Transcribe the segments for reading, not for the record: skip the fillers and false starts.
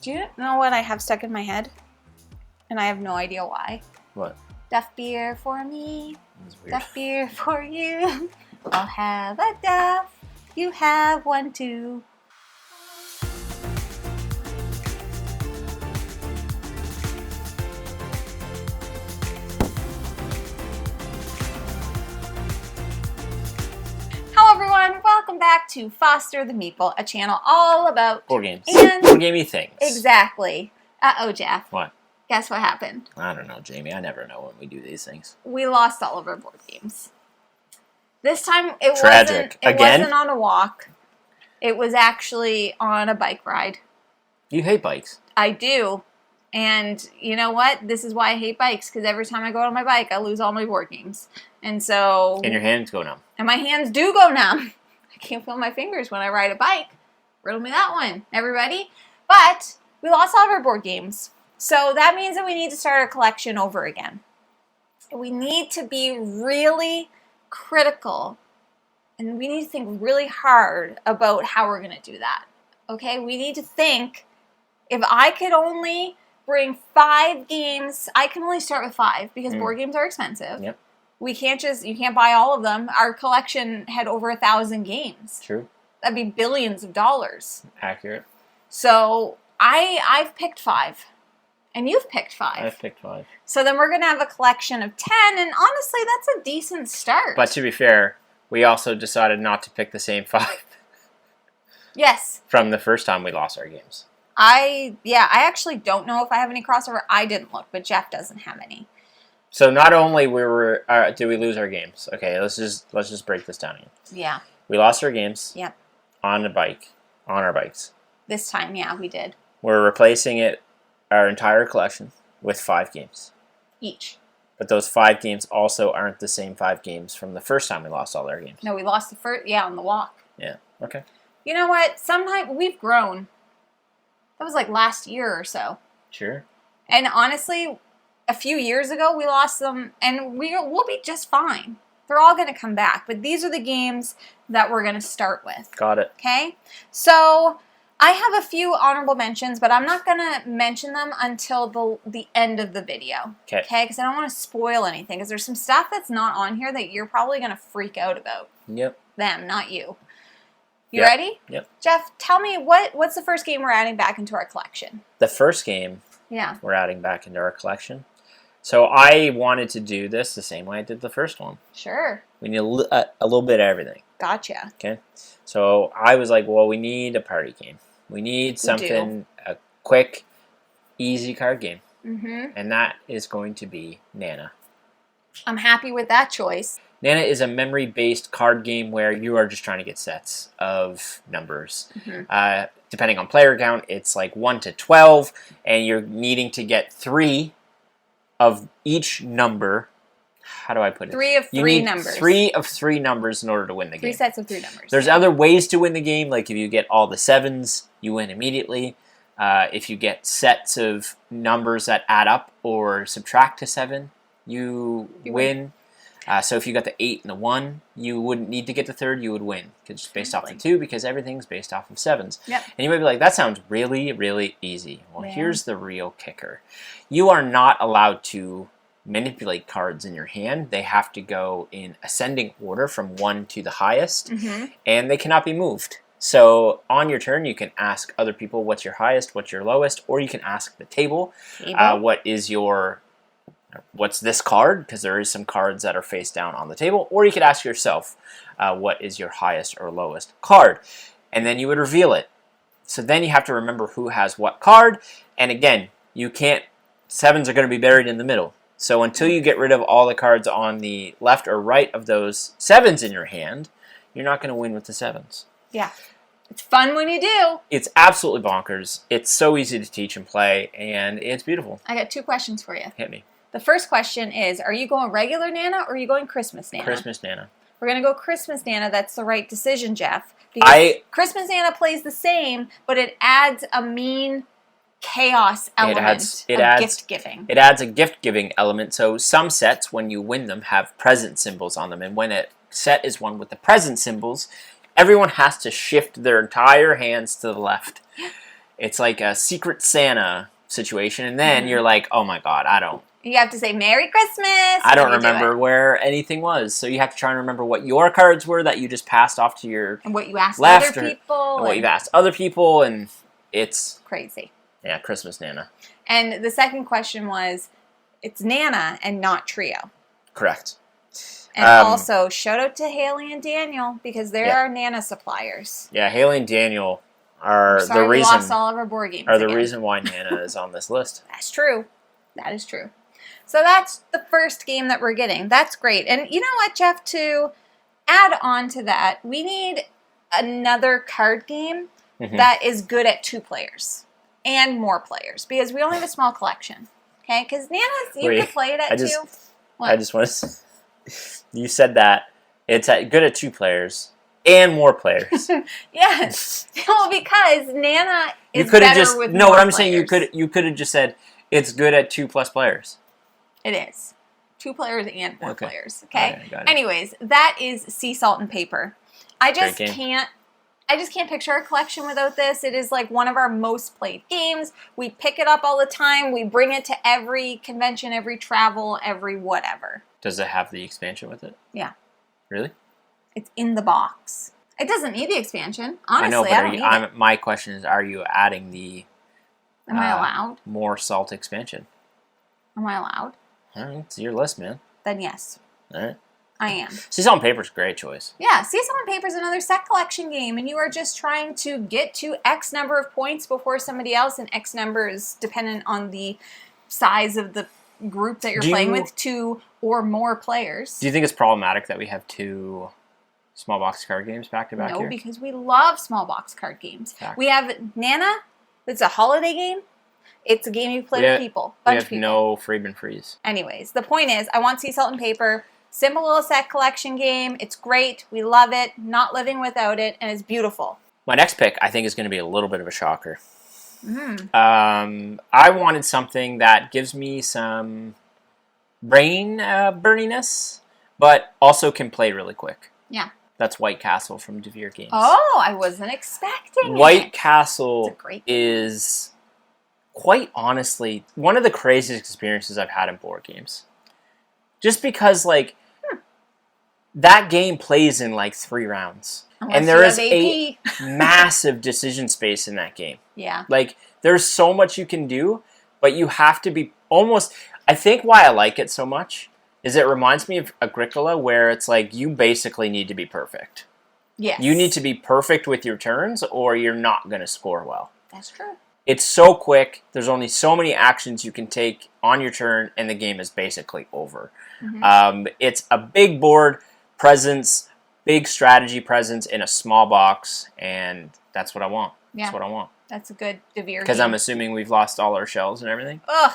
Do you know what I have stuck in my head? And I have no idea why. What? Duff beer for me. That's weird. Duff beer for you. I'll have a duff. You have one too. Hello everyone, welcome back to Foster the Meeple, a channel all about board games. And board gamey things. Exactly. Uh-oh, Jeff. What? Guess what happened? I don't know, Jamie. I never know when we do these things. We lost all of our board games. This time it wasn't on a walk. It was actually on a bike ride. You hate bikes. I do. And you know what? This is why I hate bikes, because every time I go on my bike, I lose all my board games. And so... And your hands go numb. And my hands do go numb. I can't feel my fingers when I ride a bike. Riddle me that one, everybody. But we lost all of our board games. So that means that we need to start our collection over again. We need to be really critical. And we need to think really hard about how we're going to do that. Okay? We need to think, if I could only bring 5 games, I can only start with 5 because board games are expensive. Yep. We can't you can't buy all of them. Our collection had over 1,000 games. True. That'd be billions of dollars. Accurate. So I've picked 5. And you've picked 5. I've picked 5. So then we're going to have a collection of 10, and honestly, that's a decent start. But to be fair, we also decided not to pick the same 5. Yes. From the first time we lost our games. I actually don't know if I have any crossover. I didn't look, but Jeff doesn't have any. So not only did we lose our games. Okay, let's just break this down again. Yeah. We lost our games. Yep. On our bikes. This time, yeah, we did. We're replacing our entire collection with 5 games. Each. But those 5 games also aren't the same 5 games from the first time we lost all our games. No, we lost the first, on the walk. Yeah, okay. You know what? Sometimes we've grown. That was like last year or so. Sure. And honestly, a few years ago, we lost them, and we'll be just fine. They're all going to come back. But these are the games that we're going to start with. Got it. Okay? So I have a few honorable mentions, but I'm not going to mention them until the end of the video. Okay. Okay? Because I don't want to spoil anything. Because there's some stuff that's not on here that you're probably going to freak out about. Yep. Them, not you. You ready? Yep. Jeff, tell me, what's the first game we're adding back into our collection? The first game we're adding back into our collection. So I wanted to do this the same way I did the first one. Sure. We need a little bit of everything. Gotcha. Okay. So I was like, well, we need a party game. We need something, a quick, easy card game. Mm-hmm. And that is going to be Nana. I'm happy with that choice. Nana is a memory-based card game where you are just trying to get sets of numbers. Mm-hmm. Depending on player count, it's like 1 to 12, and you're needing to get 3 of each number. How do I put it? 3 of 3 numbers. 3 of 3 numbers in order to win the game. 3 sets of 3 numbers. There's other ways to win the game, like if you get all the 7s, you win immediately. If you get sets of numbers that add up or subtract to 7, you win. So if you got the 8 and the 1, you wouldn't need to get the 3rd, you would win. It's just based off the 2 because everything's based off of 7s. Yep. And you might be like, that sounds really, really easy. Well, here's the real kicker. You are not allowed to manipulate cards in your hand. They have to go in ascending order from 1 to the highest, and they cannot be moved. So on your turn, you can ask other people what's your highest, what's your lowest, or you can ask the table. What's this card? Because there is some cards that are face down on the table. Or you could ask yourself, what is your highest or lowest card? And then you would reveal it. So then you have to remember who has what card. And again, you can't, 7s are going to be buried in the middle. So until you get rid of all the cards on the left or right of those 7s in your hand, you're not going to win with the 7s. Yeah. It's fun when you do. It's absolutely bonkers. It's so easy to teach and play, and it's beautiful. I got 2 questions for you. Hit me. The first question is, are you going regular Nana or are you going Christmas Nana? Christmas Nana. We're going to go Christmas Nana. That's the right decision, Jeff. Because Christmas Nana plays the same, but it adds a mean chaos element of gift-giving. It adds a gift-giving element. So some sets, when you win them, have present symbols on them. And when a set is won with the present symbols, everyone has to shift their entire hands to the left. it's like a Secret Santa situation, and then you're like, oh my god, You have to say Merry Christmas. I don't remember where anything was. So you have to try and remember what your cards were that you just passed off to your and what you asked left, other people. And what you've asked other people, and it's crazy. Yeah, Christmas Nana. And the second question was, it's Nana and not Trio. Correct. And also, shout out to Haley and Daniel, because they're our Nana suppliers. Yeah, Haley and Daniel are the reason we lost all of our board games. The reason why Nana is on this list. That's true. That is true. So that's the first game that we're getting. That's great. And you know what, Jeff? To add on to that, we need another card game that is good at 2 players and more players, because we only have a small collection. Okay? Because Nana's, you could play it at 2. I just want to. You said that it's good at 2 players and more players. Yes. Well, because Nana is better with more what I'm players. saying, you could have just said it's good at 2+ players. It is. 2 players and 4 players. Okay, Okay. Anyways, that is Sea Salt and Paper. I just can't picture our collection without this. It is like one of our most played games. We pick it up all the time. We bring it to every convention, every travel, every whatever. Does it have the expansion with it? Yeah. Really? It's in the box. It doesn't need the expansion. Honestly, I don't need it. My question is, are you adding the Am I allowed? More salt expansion? Am I allowed? All right, it's your list, man. Then yes. All right. I am. Sea Salt and Paper is a great choice. Yeah, Sea Salt and Paper is another set collection game, and you are just trying to get to X number of points before somebody else, and X number is dependent on the size of the group that you're playing with, 2 or more players. Do you think it's problematic that we have 2 small box card games back to back here? No, because we love small box card games. We have Nana. It's a holiday game. It's a game you play with people. We have no Freeman Freeze. Anyways, the point is, I want Sea Salt and Paper. Simple little set collection game. It's great. We love it. Not living without it. And it's beautiful. My next pick, I think, is going to be a little bit of a shocker. I wanted something that gives me some brain burniness, but also can play really quick. Yeah. That's White Castle from De Vere Games. Oh, I wasn't expecting White Castle it's a great game. is, quite honestly, one of the craziest experiences I've had in board games. Just because, like, that game plays in, like, 3 rounds. And there is a massive decision space in that game. Yeah. Like, there's so much you can do, but you have to be almost... I think why I like it so much is it reminds me of Agricola, where it's like, you basically need to be perfect. Yes. You need to be perfect with your turns, or you're not going to score well. That's true. It's so quick. There's only so many actions you can take on your turn, and the game is basically over. It's a big board presence, big strategy presence in a small box, and that's what I want. Yeah. That's what I want. That's a good De Vere game. Because I'm assuming we've lost all our shells and everything. Ugh.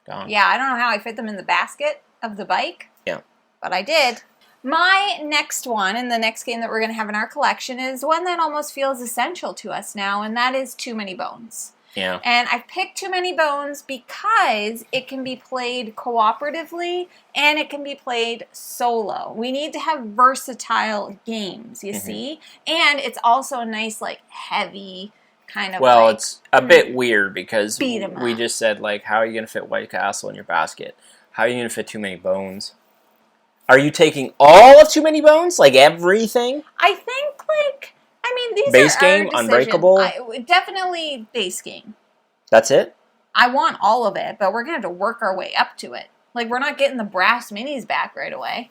Gone. Yeah, I don't know how I fit them in the basket of the bike. Yeah. But I did. My next one, and the next game that we're going to have in our collection, is one that almost feels essential to us now, and that is Too Many Bones. Yeah. And I've picked Too Many Bones because it can be played cooperatively and it can be played solo. We need to have versatile games, you see? And it's also a nice, like, heavy kind of it's a bit weird because beat 'em we up. just said, like, how are you going to fit White Castle in your basket? How are you going to fit Too Many Bones? Are you taking all of Too Many Bones? Like, everything? I think, like... I mean, these base are game, our Unbreakable. Definitely base game. That's it? I want all of it, but we're going to have to work our way up to it. Like, we're not getting the brass minis back right away.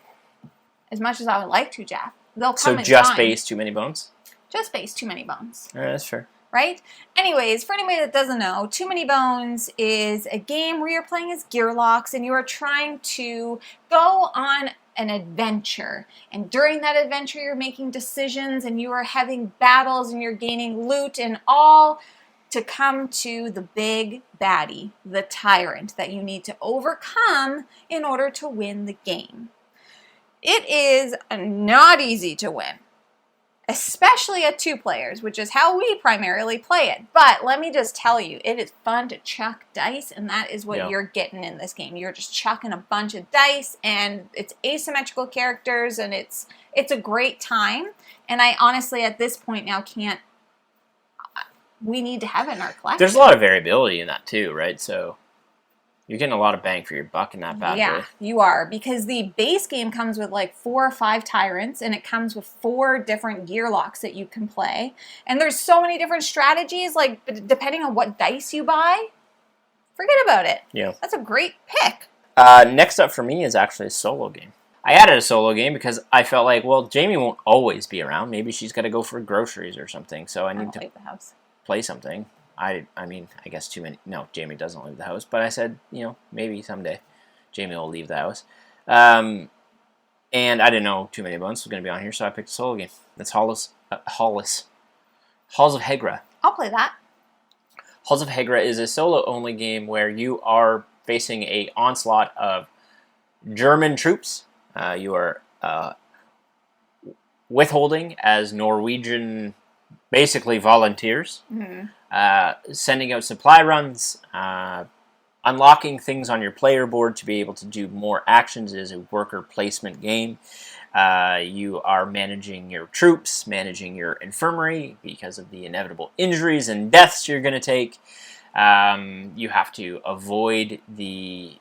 As much as I would like to, Jeff. They'll come in just time. base Too Many Bones? Just base Too Many Bones. All right, that's fair. Right? Anyways, for anybody that doesn't know, Too Many Bones is a game where you're playing as Gearlocks and you are trying to go on an adventure, and during that adventure you're making decisions and you are having battles and you're gaining loot, and all to come to the big baddie, the tyrant that you need to overcome in order to win the game. It is not easy to win, especially at 2 players, which is how we primarily play it. But let me just tell you, it is fun to chuck dice, and that is what you're getting in this game. You're just chucking a bunch of dice, and it's asymmetrical characters, and it's a great time. And I honestly, at this point now, can't... we need to have it in our collection. There's a lot of variability in that too, right? So you're getting a lot of bang for your buck in that bad boy. Yeah, you are, because the base game comes with like 4 or 5 tyrants, and it comes with 4 different gear locks that you can play. And there's so many different strategies, like depending on what dice you buy, forget about it. Yeah. That's a great pick. Next up for me is actually a solo game. I added a solo game because I felt like, well, Jamie won't always be around. Maybe she's got to go for groceries or something, so I need to leave the house. Play something. I mean, I guess too many. No, Jamie doesn't leave the house, but I said, maybe someday Jamie will leave the house. And I didn't know too many bonus was going to be on here, so I picked a solo game. That's Halls of Hegra. I'll play that. Halls of Hegra is a solo-only game where you are facing a onslaught of German troops. You are withholding as Norwegian, basically volunteers, sending out supply runs, unlocking things on your player board to be able to do more actions. It is a worker placement game. You are managing your troops, managing your infirmary because of the inevitable injuries and deaths you're going to take. You have to avoid the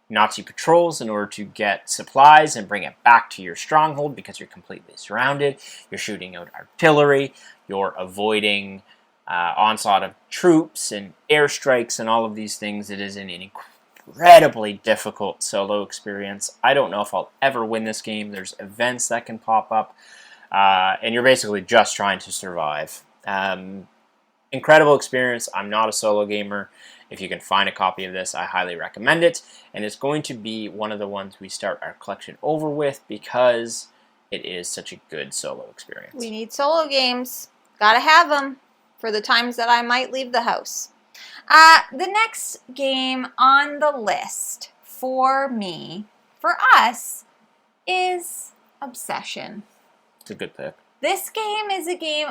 Nazi patrols in order to get supplies and bring it back to your stronghold because you're completely surrounded. You're shooting out artillery. You're avoiding onslaught of troops and airstrikes and all of these things. It is an incredibly difficult solo experience. I don't know if I'll ever win this game. There's events that can pop up, and you're basically just trying to survive. Incredible experience. I'm not a solo gamer. If you can find a copy of this, I highly recommend it. And it's going to be one of the ones we start our collection over with because it is such a good solo experience. We need solo games. Gotta have them for the times that I might leave the house. The next game on the list for me, for us, is Obsession. It's a good pick. This game is a game,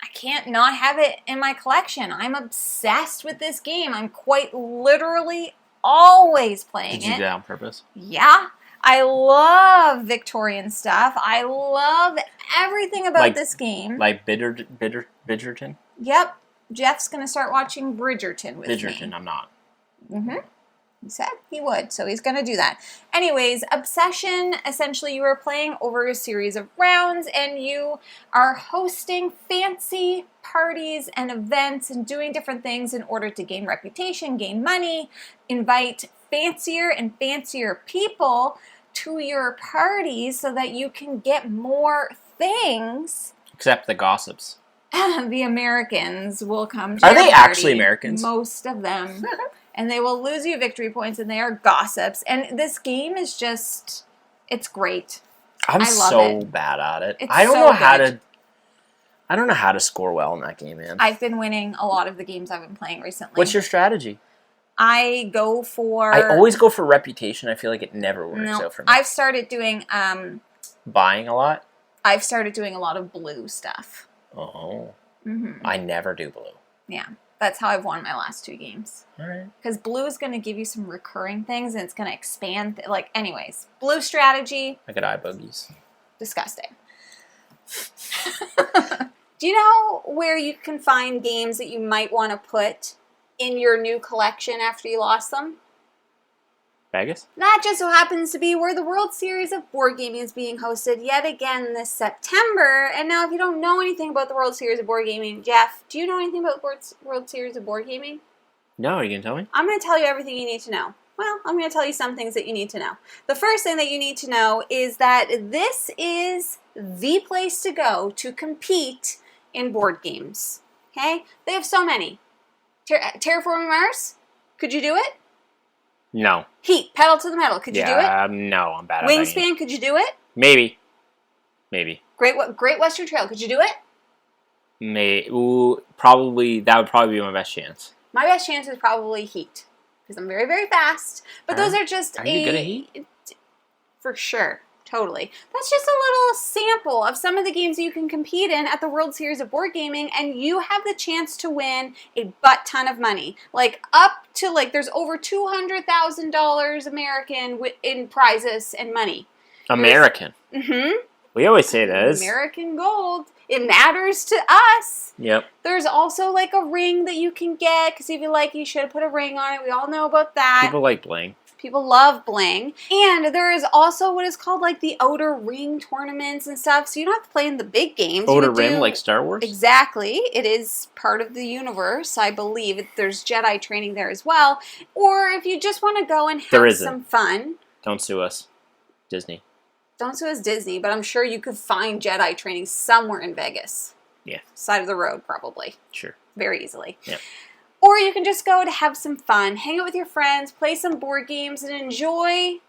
I can't not have it in my collection. I'm obsessed with this game. I'm quite literally always playing it. Did you do that on purpose? Yeah. I love Victorian stuff. I love everything about this game. Like Bridgerton? Yep. Jeff's going to start watching Bridgerton with me. Bridgerton, I'm not. Mm-hmm. He said he would, so he's going to do that. Anyways, Obsession, essentially you are playing over a series of rounds and you are hosting fancy parties and events and doing different things in order to gain reputation, gain money, invite fancier and fancier people to your parties so that you can get more things. Except the gossips. The Americans will come to Are your they party, actually Americans? Most of them. And they will lose you victory points, and they are gossips. And this game is just, it's great. I love so bad at it. I don't know how to score well in that game, man. I've been winning a lot of the games I've been playing recently. What's your strategy? I always go for reputation. I feel like it never works out for me. I've started doing buying a lot. I've started doing a lot of blue stuff. Oh. Mm-hmm. I never do blue. Yeah. That's how I've won my last 2 games. All right. Because blue is going to give you some recurring things, and it's going to expand. Anyways, blue strategy. I got eye boogies. Disgusting. Do you know where you can find games that you might want to put in your new collection after you lost them? Vegas? That just so happens to be where the World Series of Board Gaming is being hosted yet again this September. And now if you don't know anything about the World Series of Board Gaming, Jeff, do you know anything about the World Series of Board Gaming? No, are you going to tell me? I'm going to tell you everything you need to know. Well, I'm going to tell you some things that you need to know. The first thing that you need to know is that this is the place to go to compete in board games. Okay? They have so many. Terraforming Mars? Could you do it? No. Heat, Pedal to the Metal. Could you do it? No, I'm bad at that. Wingspan, could you do it? Maybe. Great Western Trail, could you do it? Probably, that would probably be my best chance. My best chance is probably Heat, because I'm very, very fast. But those are just Are you good at Heat? For sure. Totally. That's just a little sample of some of the games that you can compete in at the World Series of Board Gaming, and you have the chance to win a butt ton of money. Up to, there's over $200,000 American in prizes and money. American? Mm-hmm. We always say that. American gold. It matters to us. Yep. There's also like a ring that you can get because if you like, you should put a ring on it. We all know about that. People like bling. People love bling. And there is also what is called like the Outer Ring tournaments and stuff. So you don't have to play in the big games. Outer Rim, like Star Wars? Exactly. It is part of the universe, I believe. There's Jedi training there as well. Or if you just want to go and have some fun. Don't sue us, Disney. Don't sue us, Disney, but I'm sure you could find Jedi training somewhere in Vegas. Yeah. Side of the road, probably. Sure. Very easily. Yeah. Or you can just go to have some fun, hang out with your friends, play some board games, and enjoy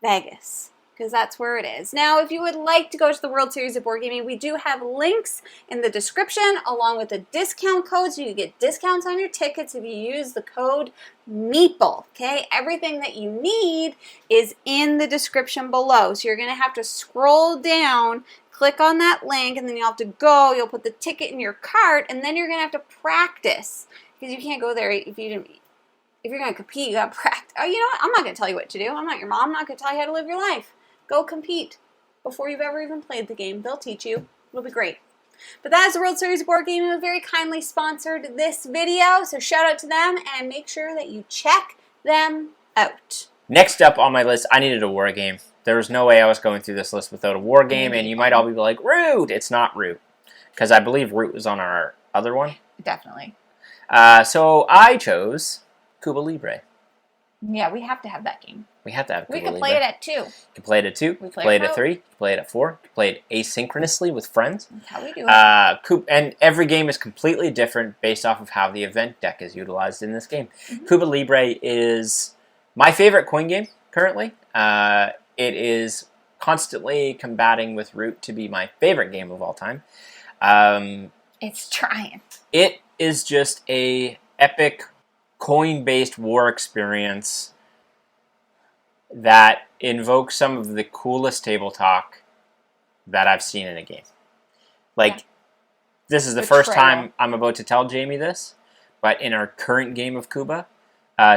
Vegas. Because that's where it is. Now, if you would like to go to the World Series of Board Gaming, we do have links in the description along with the discount codes. You can get discounts on your tickets if you use the code Meeple. Okay? Everything that you need is in the description below. So you're going to have to scroll down, click on that link, and then you'll have to go. You'll put the ticket in your cart, and then you're going to have to practice. Because you can't go there if you didn't. If you're going to compete, you got to practice. Oh, you know what? I'm not going to tell you what to do. I'm not your mom. I'm not going to tell you how to live your life. Go compete before you've ever even played the game. They'll teach you. It'll be great. But that is the World Series of Board Gaming who very kindly sponsored this video. So shout out to them and make sure that you check them out. Next up on my list, I needed a war game. There was no way I was going through this list without a war game. And you might all be like, Root! It's not Root. Because I believe Root was on our other one. Definitely. So I chose Cuba Libre. Yeah, we have to have that game. We have to have Cuba Libre. We can play it at 2. You can play it at 2. We play it at 3. You can play it at 4. You can play it asynchronously with friends. That's how we do it. And every game is completely different based off of how the event deck is utilized in this game. Mm-hmm. Cuba Libre is my favorite coin game currently. It is constantly combating with Root to be my favorite game of all time. It's trying. It is just a epic coin-based war experience that invokes some of the coolest table talk that I've seen in a game. Like, this is the first time I'm about to tell Jamie this, but in our current game of Cuba,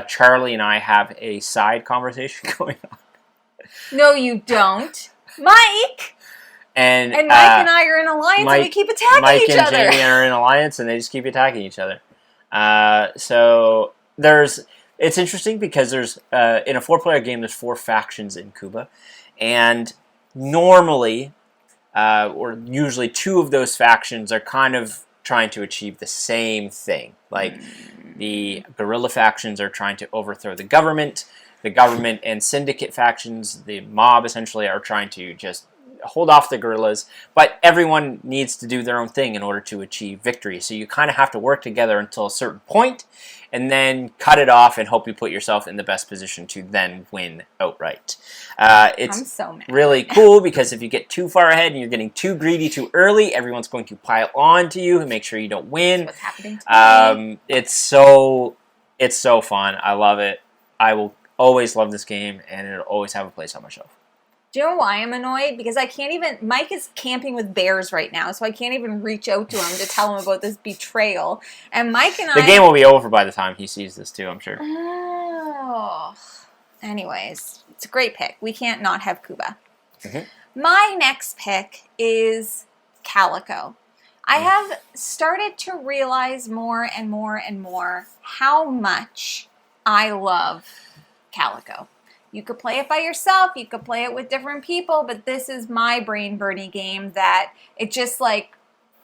Charlie and I have a side conversation going on. No, you don't. Mike! And Mike and I are in alliance and we keep attacking each other. Mike and Jamie are in alliance and they just keep attacking each other. So it's interesting because there's in a 4-player game there's 4 factions in Cuba, and normally or usually 2 of those factions are kind of trying to achieve the same thing. Like the guerrilla factions are trying to overthrow the government and syndicate factions, the mob essentially, are trying to just hold off the guerrillas, but everyone needs to do their own thing in order to achieve victory. So you kind of have to work together until a certain point, and then cut it off and hope you put yourself in the best position to then win outright. It's I'm so mad. Really cool because if you get too far ahead and you're getting too greedy too early, everyone's going to pile on to you and make sure you don't win. That's what's happening to me. It's so fun. I love it. I will always love this game, and it'll always have a place on my shelf. Do you know why I'm annoyed? Because I can't even... Mike is camping with bears right now, so I can't even reach out to him to tell him about this betrayal. And Mike and The game will be over by the time he sees this, too, I'm sure. Oh. Anyways, it's a great pick. We can't not have Cuba. Mm-hmm. My next pick is Calico. I have started to realize more and more and more how much I love Calico. You could play it by yourself, you could play it with different people, but this is my brain burning game that it just like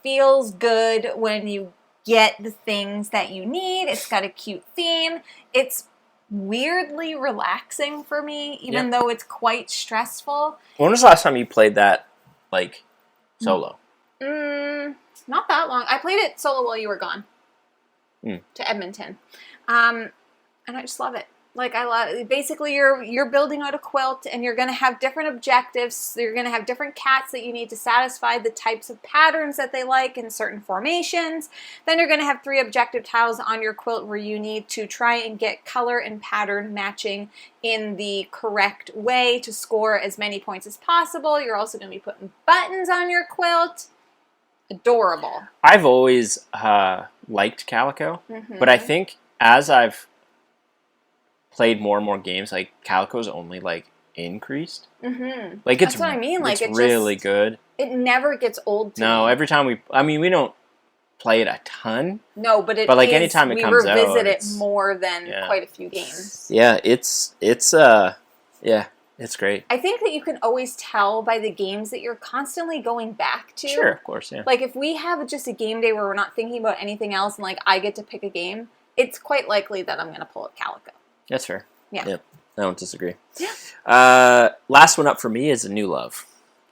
feels good when you get the things that you need. It's got a cute theme. It's weirdly relaxing for me, even though it's quite stressful. When was the last time you played that, like, solo? Not that long. I played it solo while you were gone to Edmonton. And I just love it. Like, I love, basically you're building out a quilt and you're going to have different objectives. So you're going to have different cats that you need to satisfy the types of patterns that they like in certain formations. Then you're going to have 3 objective tiles on your quilt where you need to try and get color and pattern matching in the correct way to score as many points as possible. You're also going to be putting buttons on your quilt. Adorable. I've always liked Calico, but I think as I've played more and more games, like Calico's only like increased. Mm-hmm. Like it's That's what I mean. Like it's really good. It never gets old to No, me. every time we don't play it a ton. No, but like anytime it comes out, we revisit it more than quite a few games. Yeah, it's great. I think that you can always tell by the games that you're constantly going back to. Sure, of course, yeah. Like if we have just a game day where we're not thinking about anything else and like I get to pick a game, it's quite likely that I'm going to pull up Calico. That's fair. Yeah. Yep. I don't disagree. Yeah. Last one up for me is A New Love.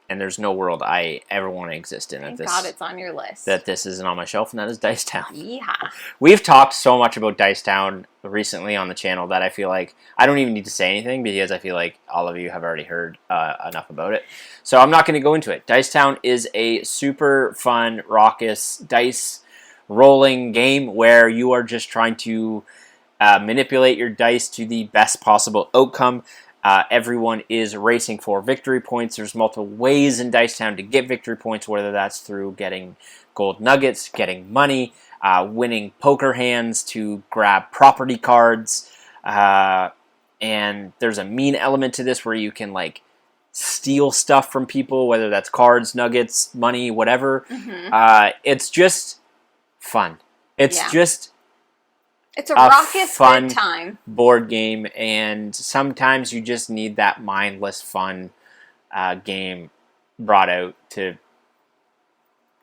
And there's no world I ever want to exist in. Thank God it's on your list. That this isn't on my shelf, and that is Dice Town. Yeah. We've talked so much about Dice Town recently on the channel that I feel like I don't even need to say anything because I feel like all of you have already heard enough about it. So I'm not going to go into it. Dice Town is a super fun, raucous dice rolling game where you are just trying to manipulate your dice to the best possible outcome. Everyone is racing for victory points. There's multiple ways in Dice Town to get victory points, whether that's through getting gold nuggets, getting money, winning poker hands to grab property cards. And there's a mean element to this where you can like steal stuff from people, whether that's cards, nuggets, money, whatever. Mm-hmm. It's just fun. It's a raucous fun good time board game, and sometimes you just need that mindless fun game brought out to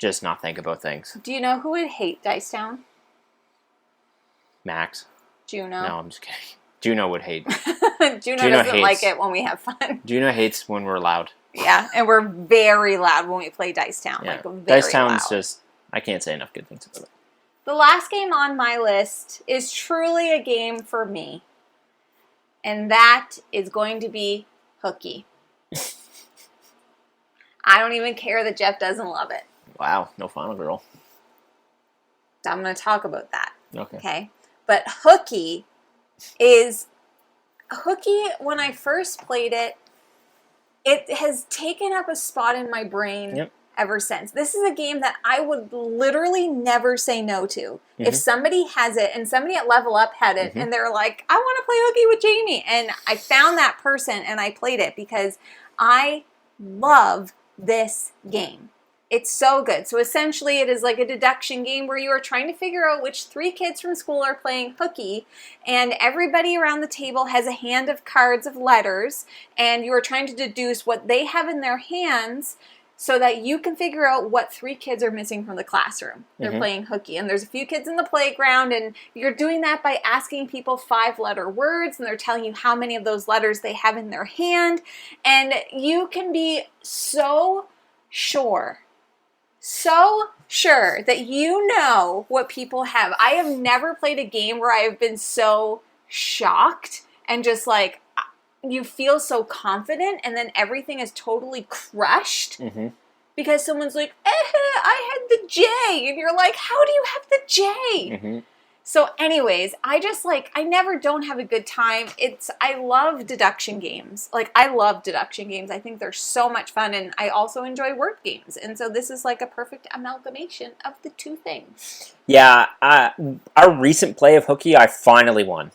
just not think about things. Do you know who would hate Dice Town? Max. Juno. No, I'm just kidding. Juno would hate. Juno doesn't like it when we have fun. Juno hates when we're loud. Yeah, and we're very loud when we play Dice Town. Yeah. Like Dice Town's loud. just, I can't say enough good things about it. The last game on my list is truly a game for me. And that is going to be Hooky. I don't even care that Jeff doesn't love it. Wow, no Final Girl. I'm going to talk about that. Okay. But Hooky, when I first played it, it has taken up a spot in my brain ever since. This is a game that I would literally never say no to. Mm-hmm. If somebody has it, and somebody at Level Up had it, and they're like, I want to play Hooky with Jamie. And I found that person, and I played it because I love this game. It's so good. So essentially, it is like a deduction game where you are trying to figure out which 3 kids from school are playing Hooky, and everybody around the table has a hand of cards of letters, and you are trying to deduce what they have in their hands so that you can figure out what 3 kids are missing from the classroom. They're playing Hooky, and there's a few kids in the playground, and you're doing that by asking people 5-letter words, and they're telling you how many of those letters they have in their hand, and you can be so sure that you know what people have. I have never played a game where I have been so shocked and just like, you feel so confident and then everything is totally crushed because someone's like, I had the J. And you're like, how do you have the J? So anyways, I never don't have a good time. I love deduction games. Like, I love deduction games. I think they're so much fun, and I also enjoy word games. And so this is like a perfect amalgamation of the two things. Yeah, our recent play of Hooky, I finally won.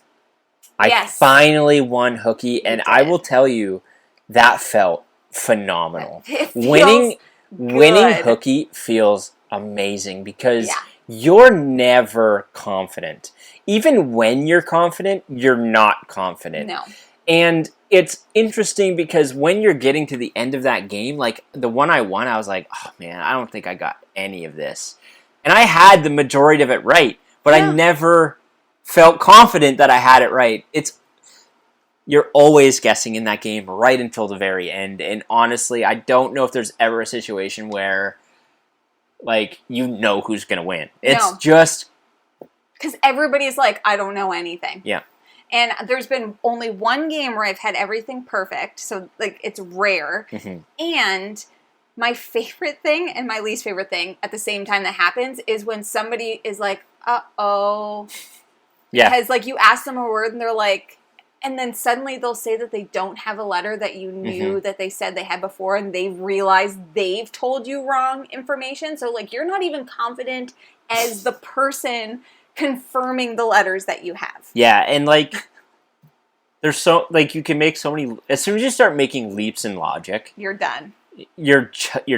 I finally won Hooky, and I will tell you, that felt phenomenal. Winning Hooky feels amazing because you're never confident. Even when you're confident, you're not confident. No. And it's interesting because when you're getting to the end of that game, like the one I won, I was like, oh man, I don't think I got any of this. And I had the majority of it right, but I never felt confident that I had it right. You're always guessing in that game right until the very end. And honestly, I don't know if there's ever a situation where, like, you know who's going to win. It's just... because everybody's like, I don't know anything. Yeah. And there's been only one game where I've had everything perfect. So, like, it's rare. And my favorite thing and my least favorite thing at the same time that happens is when somebody is like, uh-oh. Yeah. Because, like, you ask them a word and they're like... and then suddenly they'll say that they don't have a letter that you knew that they said they had before, and they realize they've told you wrong information. So, like, you're not even confident as the person confirming the letters that you have. Yeah, and, like, There's so like you can make so many. As soon as you start making leaps in logic, You're done. you're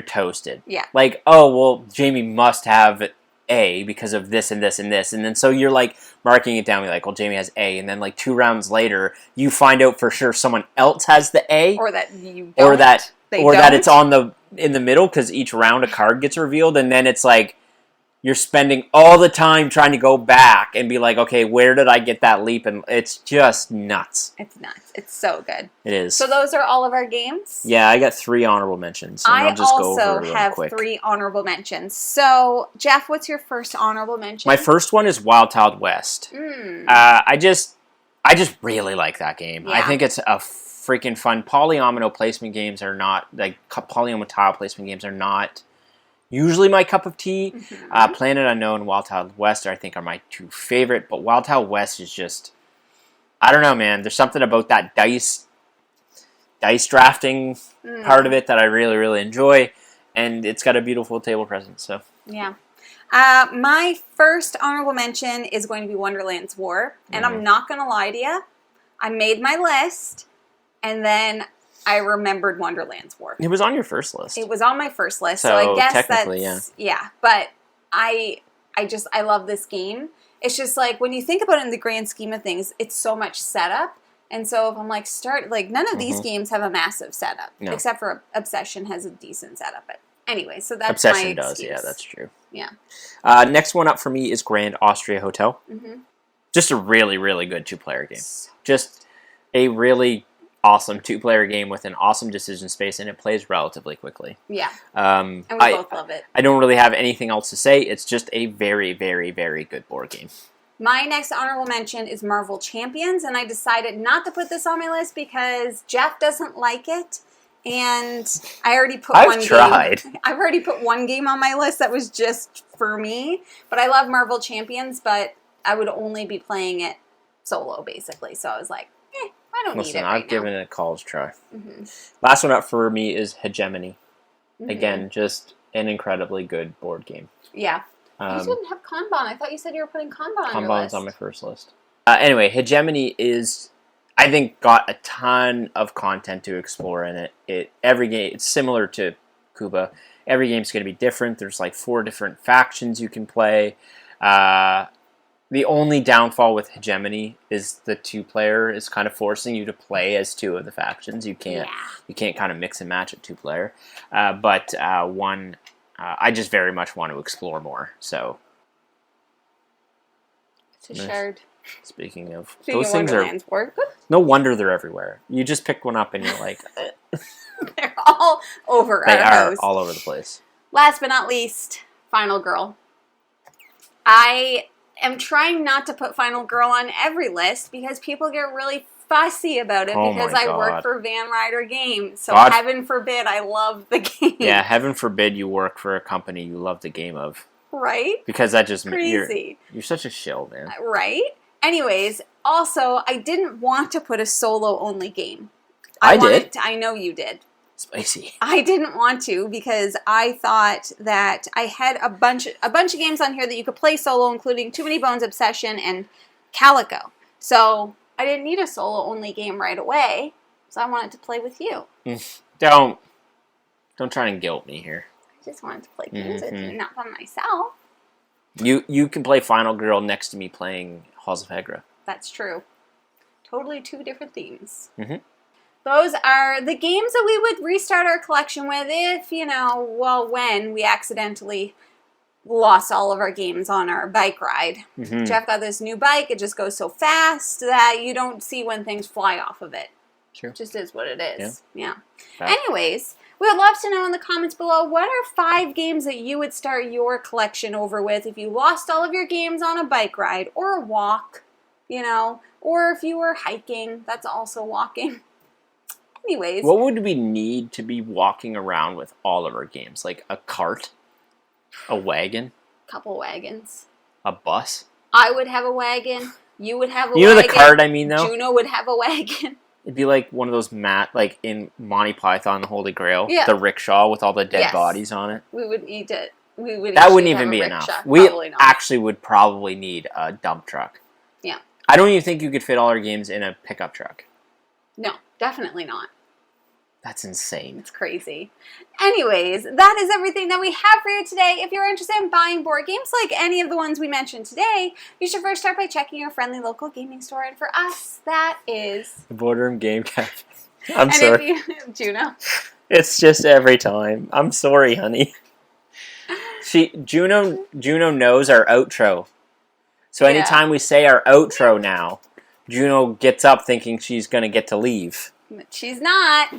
toasted. Yeah. Like, oh well, Jamie must have A because of this and this and this, and then so you're like marking it down. You're like, well, Jamie has A, and then like 2 rounds later, you find out for sure someone else has the A, Or that you don't. or that That it's in the middle because each round a card gets revealed, and then it's like you're spending all the time trying to go back and be like, okay, where did I get that leap? And it's just nuts. It's nuts. It's so good. It is. So those are all of our games? Yeah, I got 3 honorable mentions. And I I'll just go over also it real have quick. 3 honorable mentions. So, Jeff, what's your first honorable mention? My first one is Wild West. I just really like that game. Yeah. I think it's a freaking fun. Polyomino placement games are not, like, polyomino tile placement games are not usually my cup of tea. Planet Unknown and Wild West, I think, are my 2 favorite. But Wild West is just, I don't know, man. There's something about that dice drafting part of it that I really, really enjoy. And it's got a beautiful table presence. So Yeah. My first honorable mention is going to be Wonderland's War. And I'm not going to lie to you. I made my list, and then I remembered Wonderland's War. it was on your first list. It was on my first list, so So, I guess technically, that's yeah. But I love this game. It's just like when you think about it in the grand scheme of things, it's so much setup. And so if I'm like none of these games have a massive setup, except for Obsession has a decent setup. But anyway, so that's Obsession my does, excuse. yeah, that's true. Yeah. Next one up for me is Grand Austria Hotel. Just a really, really good 2-player game. Just a really awesome 2-player game with an awesome decision space, and it plays relatively quickly. Yeah. And we both love it. I don't really have anything else to say. It's just a very, very, very good board game. My next honorable mention is Marvel Champions, and I decided not to put this on my list because Jeff doesn't like it, and I already put I've tried. I've already put 1 game on my list that was just for me, but I love Marvel Champions, but I would only be playing it solo, basically, so I was like, I don't need it right I've given it a college try. now. Last one up for me is Hegemony. Again, just an incredibly good board game. Yeah. You didn't have Kanban. I thought you said you were putting Kanban on your Kanban's list. on my first list. Anyway, Hegemony is, I think, got a ton of content to explore in it. Every game, it's similar to Kuba. Every game's going to be different. There's like 4 different factions you can play. The only downfall with Hegemony is the 2-player is kind of forcing you to play as 2 of the factions. You can't kind of mix and match at 2-player. But I just very much want to explore more. So It's a shard. speaking of Those things are no wonder they're everywhere. You just pick one up and you're like, they're all over. They are all over the place. Last but not least, Final Girl. I am trying not to put Final Girl on every list because people get really fussy about it because I work for Van Ryder Games. So heaven forbid I love the game. Yeah, heaven forbid you work for a company you love the game of. Right? Because that just crazy. You're such a shill, man. Right? Anyways, also, I didn't want to put a solo-only game. I did. I know you did. Spicy. I didn't want to because I thought that I had a bunch of games on here that you could play solo, including Too Many Bones, Obsession, and Calico. So I didn't need a solo-only game right away, so I wanted to play with you. Don't try and guilt me here. I just wanted to play games with you, not by myself. You can play Final Girl next to me playing Halls of Hegra. That's true. Totally 2 different themes. Those are the games that we would restart our collection with if, when we accidentally lost all of our games on our bike ride. Jeff got this new bike. It just goes so fast that you don't see when things fly off of it. True. It just is what it is. Yeah. Right. Anyways, we would love to know in the comments below, what are 5 games that you would start your collection over with if you lost all of your games on a bike ride or a walk, or if you were hiking, that's also walking. Anyways. What would we need to be walking around with all of our games? Like a cart? A wagon? Couple wagons. A bus? I would have a wagon. You would have a wagon. You know the cart I mean, though? Juno would have a wagon. It'd be like one of those like in Monty Python, the Holy Grail. Yeah. The rickshaw with all the dead bodies on it. We would eat it. That wouldn't even be enough. We actually would probably need a dump truck. Yeah. I don't even think you could fit all our games in a pickup truck. No, definitely not. That's insane. It's crazy. Anyways, that is everything that we have for you today. If you're interested in buying board games like any of the ones we mentioned today, you should first start by checking your friendly local gaming store. And for us, that is... The Boardroom Game Cafe. I'm and sorry. If you, Juno. It's just every time. I'm sorry, honey. Juno knows our outro. So anytime we say our outro now, Juno gets up thinking she's going to get to leave. But she's not.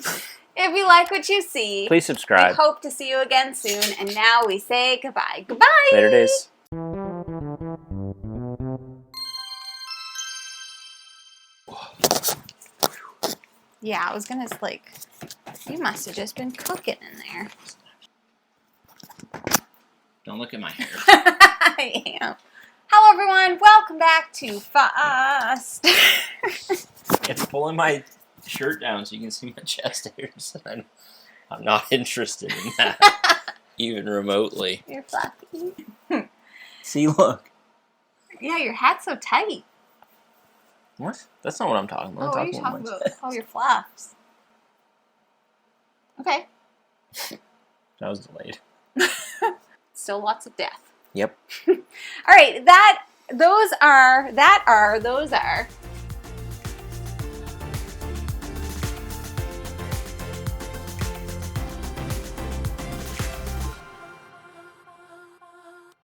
If you like what you see, please subscribe. We hope to see you again soon. And now we say goodbye. Goodbye. Later days. Yeah, I was going to, like, you must have just been cooking in there. Don't look at my hair. I am. Hello, everyone. Welcome back to Foster. It's pulling my shirt down so you can see my chest hairs. I'm not interested in that, even remotely. You're fluffy. See, look. Yeah, your hat's so tight. What? That's not what I'm talking about. What are you talking about? Oh, your fluffs. Okay. That was delayed. Still lots of death. Yep. All right, those are